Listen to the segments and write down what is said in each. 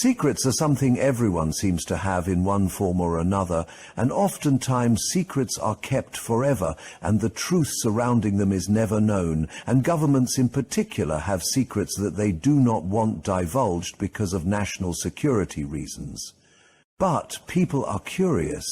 Secrets are something everyone seems to have in one form or another, and oftentimes secrets are kept forever, and the truth surrounding them is never known, and governments in particular have secrets that they do not want divulged because of national security reasons. But people are curious,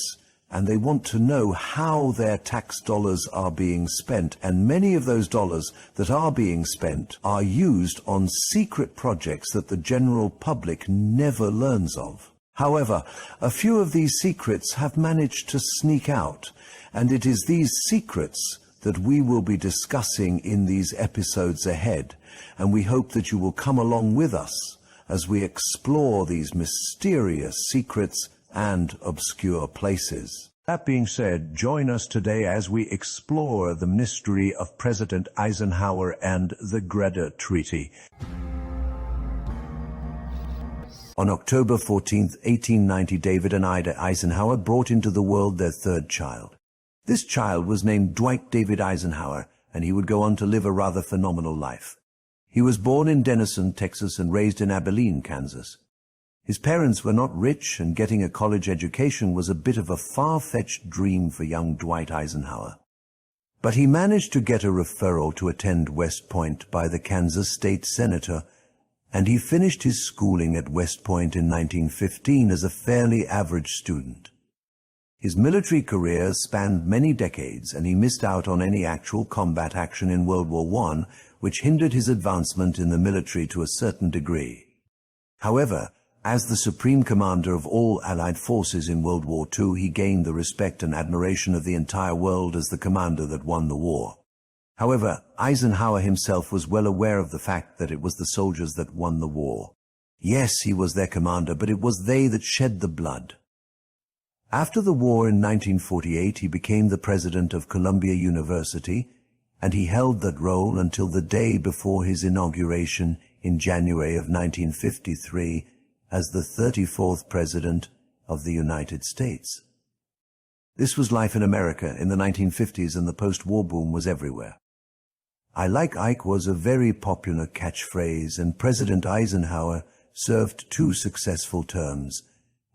and they want to know how their tax dollars are being spent, and many of those dollars that are being spent are used on secret projects that the general public never learns of. However, a few of these secrets have managed to sneak out, and it is these secrets that we will be discussing in these episodes ahead, and we hope that you will come along with us as we explore these mysterious secrets and obscure places. That being said, join us today as we explore the mystery of President Eisenhower and the Greada Treaty. On October 14, 1890, David and Ida Eisenhower brought into the world their third child. This child was named Dwight David Eisenhower, and he would go on to live a rather phenomenal life. He was born in Denison, Texas, and raised in Abilene, Kansas. His parents were not rich, and getting a college education was a bit of a far-fetched dream for young Dwight Eisenhower. But he managed to get a referral to attend West Point by the Kansas state senator, and he finished his schooling at West Point in 1915 as a fairly average student. His military career spanned many decades, and he missed out on any actual combat action in World War I, which hindered his advancement in the military to a certain degree. However, as the supreme commander of all Allied forces in World War II, he gained the respect and admiration of the entire world as the commander that won the war. However, Eisenhower himself was well aware of the fact that it was the soldiers that won the war. Yes, he was their commander, but it was they that shed the blood. After the war in 1948, he became the president of Columbia University, and he held that role until the day before his inauguration in January of 1953, as the 34th President of the United States. This was life in America in the 1950s, and the post-war boom was everywhere. "I like Ike" was a very popular catchphrase, and President Eisenhower served 2 successful terms,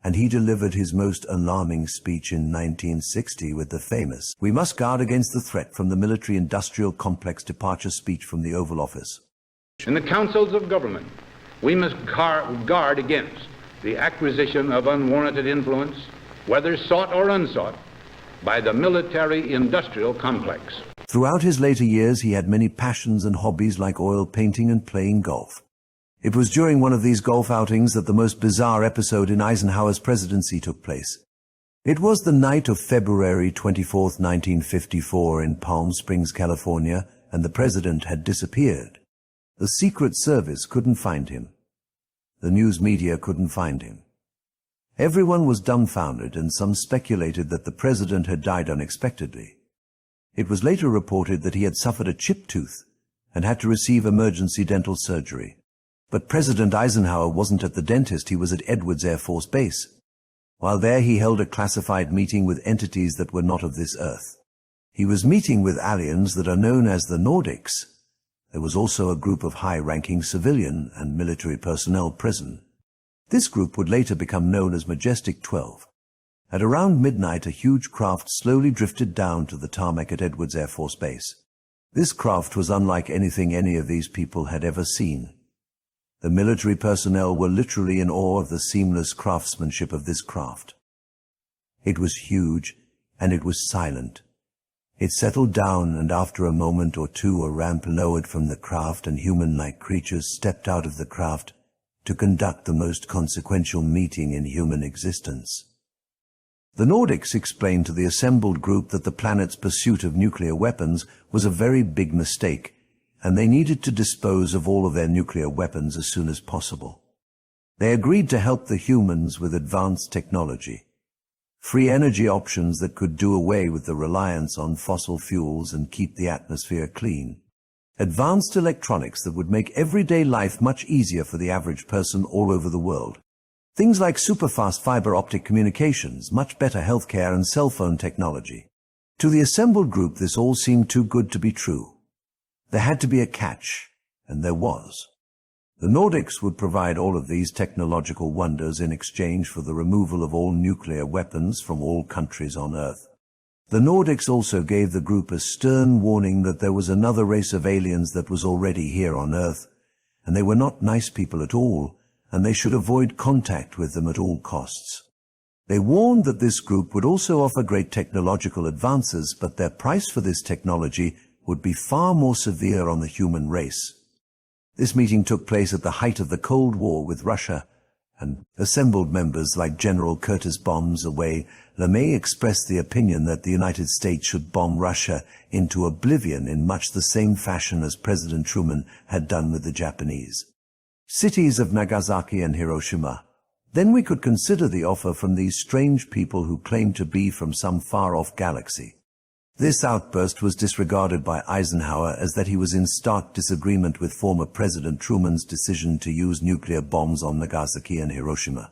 and he delivered his most alarming speech in 1960 with the famous "We must guard against the threat from the military-industrial complex" departure speech from the Oval Office. In the councils of government, we must guard against the acquisition of unwarranted influence, whether sought or unsought, by the military-industrial complex. Throughout his later years, he had many passions and hobbies like oil painting and playing golf. It was during one of these golf outings that the most bizarre episode in Eisenhower's presidency took place. It was the night of February 24, 1954, in Palm Springs, California, and the president had disappeared. The Secret Service couldn't find him. The news media couldn't find him. Everyone was dumbfounded, and some speculated that the president had died unexpectedly. It was later reported that he had suffered a chipped tooth and had to receive emergency dental surgery. But President Eisenhower wasn't at the dentist, he was at Edwards Air Force Base. While there, he held a classified meeting with entities that were not of this earth. He was meeting with aliens that are known as the Nordics. There was also a group of high-ranking civilian and military personnel present. This group would later become known as Majestic 12. At around midnight, a huge craft slowly drifted down to the tarmac at Edwards Air Force Base. This craft was unlike anything any of these people had ever seen. The military personnel were literally in awe of the seamless craftsmanship of this craft. It was huge, and it was silent. It settled down, and after a moment or two a ramp lowered from the craft, and human-like creatures stepped out of the craft to conduct the most consequential meeting in human existence. The Nordics explained to the assembled group that the planet's pursuit of nuclear weapons was a very big mistake, and they needed to dispose of all of their nuclear weapons as soon as possible. They agreed to help the humans with advanced technology, free energy options that could do away with the reliance on fossil fuels and keep the atmosphere clean, advanced electronics that would make everyday life much easier for the average person all over the world. Things like super-fast fiber optic communications, much better healthcare, and cell phone technology. To the assembled group, this all seemed too good to be true. There had to be a catch, and there was. The Nordics would provide all of these technological wonders in exchange for the removal of all nuclear weapons from all countries on Earth. The Nordics also gave the group a stern warning that there was another race of aliens that was already here on Earth, and they were not nice people at all, and they should avoid contact with them at all costs. They warned that this group would also offer great technological advances, but their price for this technology would be far more severe on the human race. This meeting took place at the height of the Cold War with Russia, and assembled members like General Curtis bombs away. LeMay expressed the opinion that the United States should bomb Russia into oblivion in much the same fashion as President Truman had done with the Japanese cities of Nagasaki and Hiroshima. Then we could consider the offer from these strange people who claimed to be from some far-off galaxy. This outburst was disregarded by Eisenhower as that he was in stark disagreement with former President Truman's decision to use nuclear bombs on Nagasaki and Hiroshima.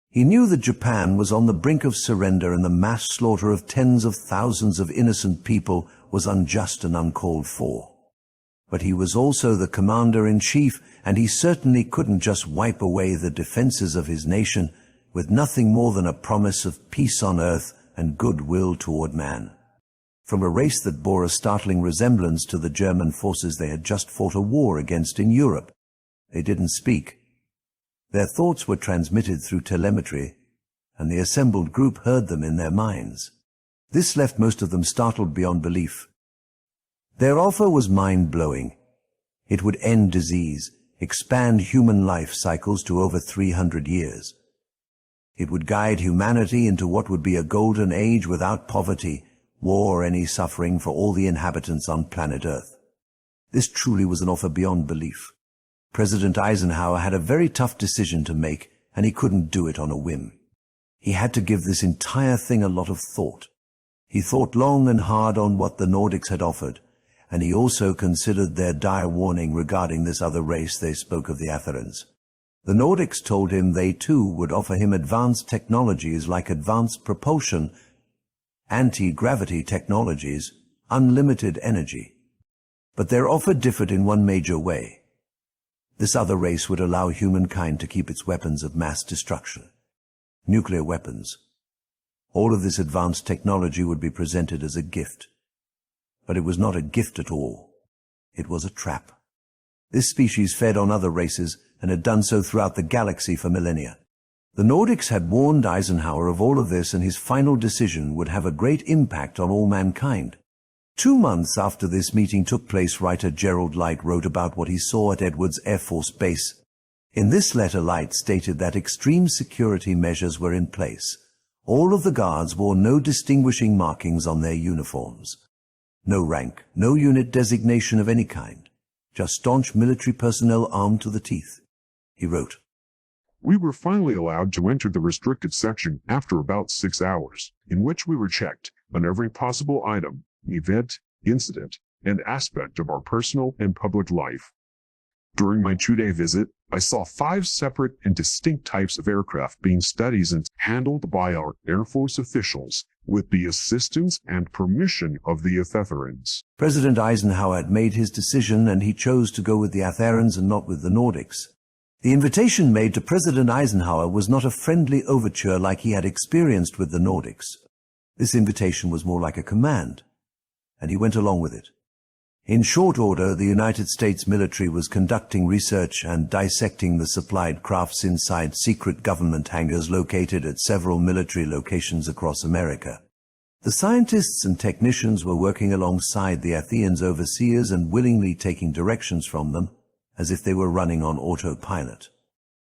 He knew that Japan was on the brink of surrender and the mass slaughter of tens of thousands of innocent people was unjust and uncalled for. But he was also the commander-in-chief, and he certainly couldn't just wipe away the defenses of his nation with nothing more than a promise of peace on earth and goodwill toward man. From a race that bore a startling resemblance to the German forces they had just fought a war against in Europe. They didn't speak. Their thoughts were transmitted through telemetry, and the assembled group heard them in their minds. This left most of them startled beyond belief. Their offer was mind-blowing. It would end disease, expand human life cycles to over 300 years. It would guide humanity into what would be a golden age without poverty, war, or any suffering for all the inhabitants on planet Earth. This truly was an offer beyond belief. President Eisenhower had a very tough decision to make, and he couldn't do it on a whim. He had to give this entire thing a lot of thought. He thought long and hard on what the Nordics had offered, and he also considered their dire warning regarding this other race they spoke of, the Atherans. The Nordics told him they too would offer him advanced technologies like advanced propulsion, anti-gravity technologies, unlimited energy. But their offer differed in one major way. This other race would allow humankind to keep its weapons of mass destruction. Nuclear weapons. All of this advanced technology would be presented as a gift. But it was not a gift at all. It was a trap. This species fed on other races and had done so throughout the galaxy for millennia. The Nordics had warned Eisenhower of all of this, and his final decision would have a great impact on all mankind. 2 months after this meeting took place, writer Gerald Light wrote about what he saw at Edwards Air Force Base. In this letter, Light stated that extreme security measures were in place. All of the guards wore no distinguishing markings on their uniforms. No rank, no unit designation of any kind. Just staunch military personnel armed to the teeth. He wrote, "We were finally allowed to enter the restricted section after about 6 hours, in which we were checked on every possible item, event, incident, and aspect of our personal and public life. During my 2-day visit, I saw 5 separate and distinct types of aircraft being studied and handled by our Air Force officials with the assistance and permission of the Atherans." President Eisenhower had made his decision, and he chose to go with the Atherans and not with the Nordics. The invitation made to President Eisenhower was not a friendly overture like he had experienced with the Nordics. This invitation was more like a command, and he went along with it. In short order, the United States military was conducting research and dissecting the supplied crafts inside secret government hangars located at several military locations across America. The scientists and technicians were working alongside the Athenians' overseers and willingly taking directions from them, as if they were running on autopilot.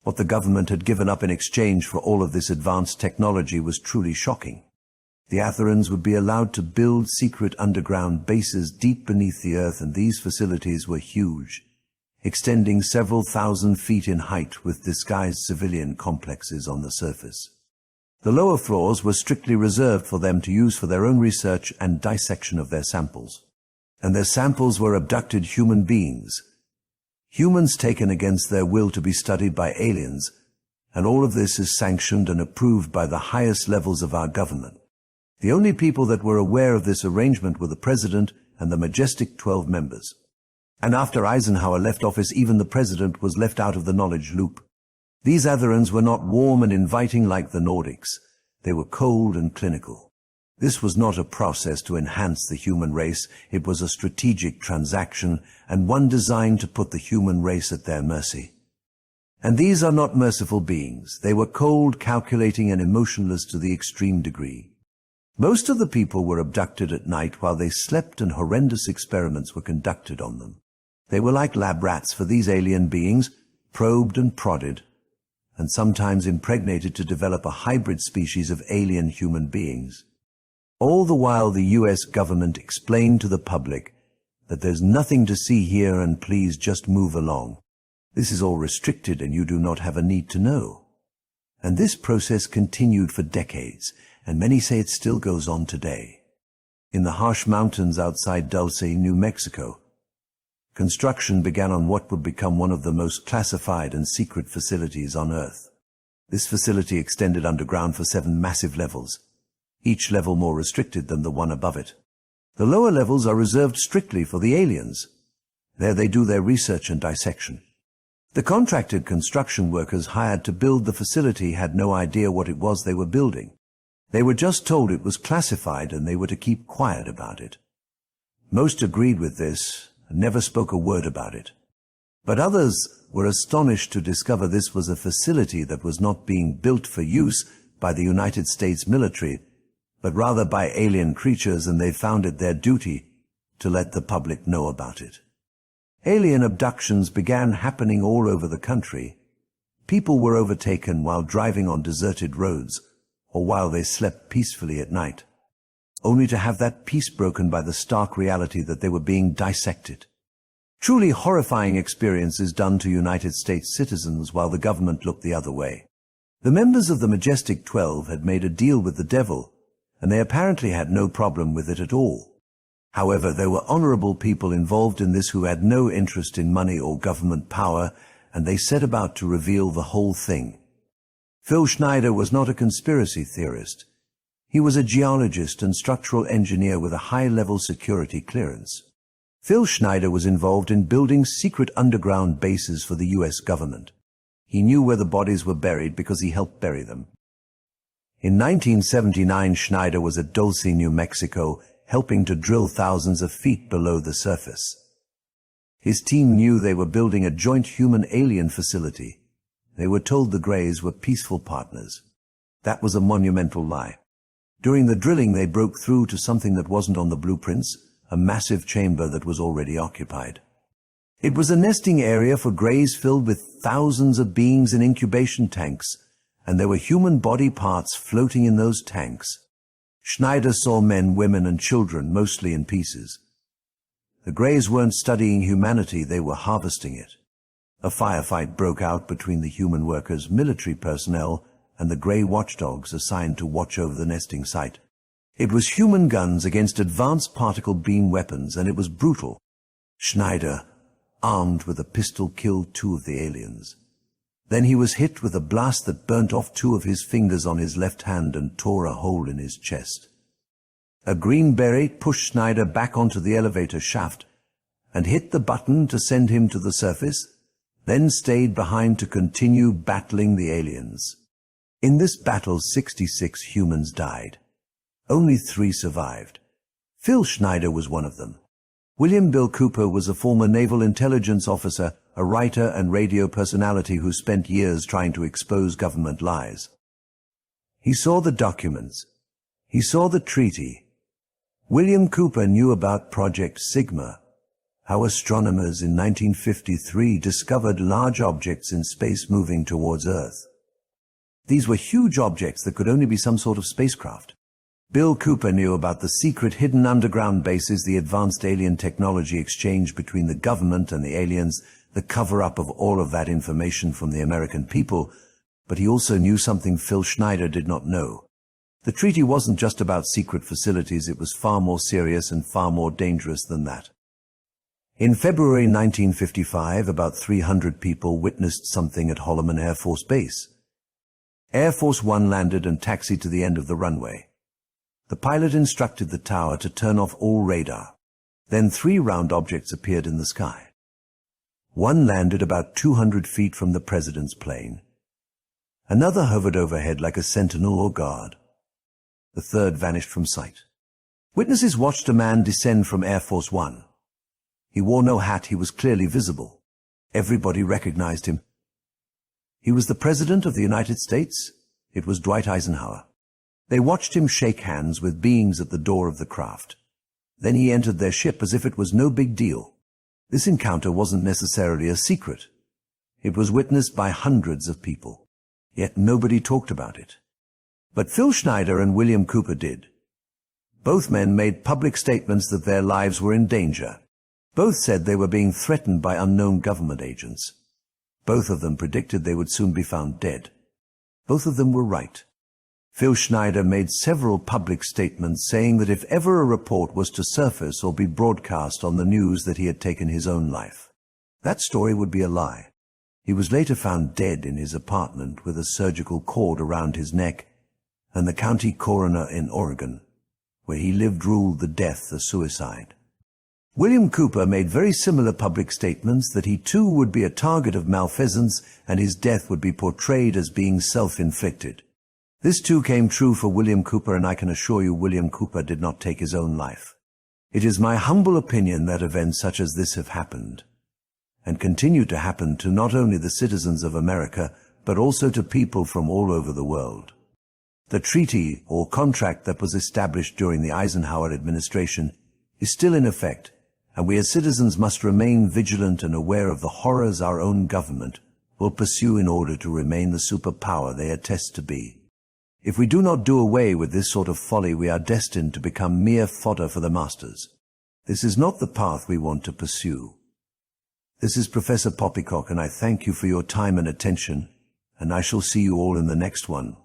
What the government had given up in exchange for all of this advanced technology was truly shocking. The Atherans would be allowed to build secret underground bases deep beneath the earth, and these facilities were huge, extending several thousand feet in height with disguised civilian complexes on the surface. The lower floors were strictly reserved for them to use for their own research and dissection of their samples. And their samples were abducted human beings, humans taken against their will to be studied by aliens, and all of this is sanctioned and approved by the highest levels of our government. The only people that were aware of this arrangement were the President and the majestic 12 members. And after Eisenhower left office, even the president was left out of the knowledge loop. These Atherans were not warm and inviting like the Nordics. They were cold and clinical. This was not a process to enhance the human race. It was a strategic transaction, and one designed to put the human race at their mercy. And these are not merciful beings. They were cold, calculating, and emotionless to the extreme degree. Most of the people were abducted at night while they slept, and horrendous experiments were conducted on them. They were like lab rats for these alien beings, probed and prodded, and sometimes impregnated to develop a hybrid species of alien human beings. All the while the U.S. government explained to the public that there's nothing to see here and please just move along. This is all restricted and you do not have a need to know. And this process continued for decades, and many say it still goes on today. In the harsh mountains outside Dulce, New Mexico, construction began on what would become one of the most classified and secret facilities on Earth. This facility extended underground for 7 massive levels, each level more restricted than the one above it. The lower levels are reserved strictly for the aliens. There they do their research and dissection. The contracted construction workers hired to build the facility had no idea what it was they were building. They were just told it was classified and they were to keep quiet about it. Most agreed with this and never spoke a word about it. But others were astonished to discover this was a facility that was not being built for use by the United States military, but rather by alien creatures, and they found it their duty to let the public know about it. Alien abductions began happening all over the country. People were overtaken while driving on deserted roads, or while they slept peacefully at night, only to have that peace broken by the stark reality that they were being dissected. Truly horrifying experiences done to United States citizens while the government looked the other way. The members of the Majestic 12 had made a deal with the devil, and they apparently had no problem with it at all. However, there were honorable people involved in this who had no interest in money or government power, and they set about to reveal the whole thing. Phil Schneider was not a conspiracy theorist. He was a geologist and structural engineer with a high-level security clearance. Phil Schneider was involved in building secret underground bases for the U.S. government. He knew where the bodies were buried because he helped bury them. In 1979, Schneider was at Dulce, New Mexico, helping to drill thousands of feet below the surface. His team knew they were building a joint human-alien facility. They were told the Greys were peaceful partners. That was a monumental lie. During the drilling, they broke through to something that wasn't on the blueprints, a massive chamber that was already occupied. It was a nesting area for Greys filled with thousands of beings in incubation tanks, and there were human body parts floating in those tanks. Schneider saw men, women, and children, mostly in pieces. The Greys weren't studying humanity, they were harvesting it. A firefight broke out between the human workers, military personnel, and the Grey watchdogs assigned to watch over the nesting site. It was human guns against advanced particle beam weapons, and it was brutal. Schneider, armed with a pistol, killed 2 of the aliens. Then he was hit with a blast that burnt off 2 of his fingers on his left hand and tore a hole in his chest. A green beret pushed Schneider back onto the elevator shaft and hit the button to send him to the surface, then stayed behind to continue battling the aliens. In this battle, 66 humans died. Only 3 survived. Phil Schneider was one of them. William Bill Cooper was a former naval intelligence officer, a writer and radio personality who spent years trying to expose government lies. He saw the documents. He saw the treaty. William Cooper knew about Project Sigma, how astronomers in 1953 discovered large objects in space moving towards Earth. These were huge objects that could only be some sort of spacecraft. Bill Cooper knew about the secret hidden underground bases, the advanced alien technology exchange between the government and the aliens, the cover-up of all of that information from the American people, but he also knew something Phil Schneider did not know. The treaty wasn't just about secret facilities, it was far more serious and far more dangerous than that. In February 1955, about 300 people witnessed something at Holloman Air Force Base. Air Force One landed and taxied to the end of the runway. The pilot instructed the tower to turn off all radar. Then 3 round objects appeared in the sky. One landed about 200 feet from the president's plane. Another hovered overhead like a sentinel or guard. The third vanished from sight. Witnesses watched a man descend from Air Force One. He wore no hat. He was clearly visible. Everybody recognized him. He was the President of the United States. It was Dwight Eisenhower. They watched him shake hands with beings at the door of the craft. Then he entered their ship as if it was no big deal. This encounter wasn't necessarily a secret. It was witnessed by hundreds of people. Yet nobody talked about it. But Phil Schneider and William Cooper did. Both men made public statements that their lives were in danger. Both said they were being threatened by unknown government agents. Both of them predicted they would soon be found dead. Both of them were right. Phil Schneider made several public statements saying that if ever a report was to surface or be broadcast on the news that he had taken his own life, that story would be a lie. He was later found dead in his apartment with a surgical cord around his neck, and the county coroner in Oregon, where he lived, ruled the death a suicide. William Cooper made very similar public statements that he too would be a target of malfeasance and his death would be portrayed as being self-inflicted. This too came true for William Cooper, and I can assure you William Cooper did not take his own life. It is my humble opinion that events such as this have happened, and continue to happen to not only the citizens of America, but also to people from all over the world. The treaty or contract that was established during the Eisenhower administration is still in effect, and we as citizens must remain vigilant and aware of the horrors our own government will pursue in order to remain the superpower they attest to be. If we do not do away with this sort of folly, we are destined to become mere fodder for the masters. This is not the path we want to pursue. This is Professor Poppycock, and I thank you for your time and attention, and I shall see you all in the next one.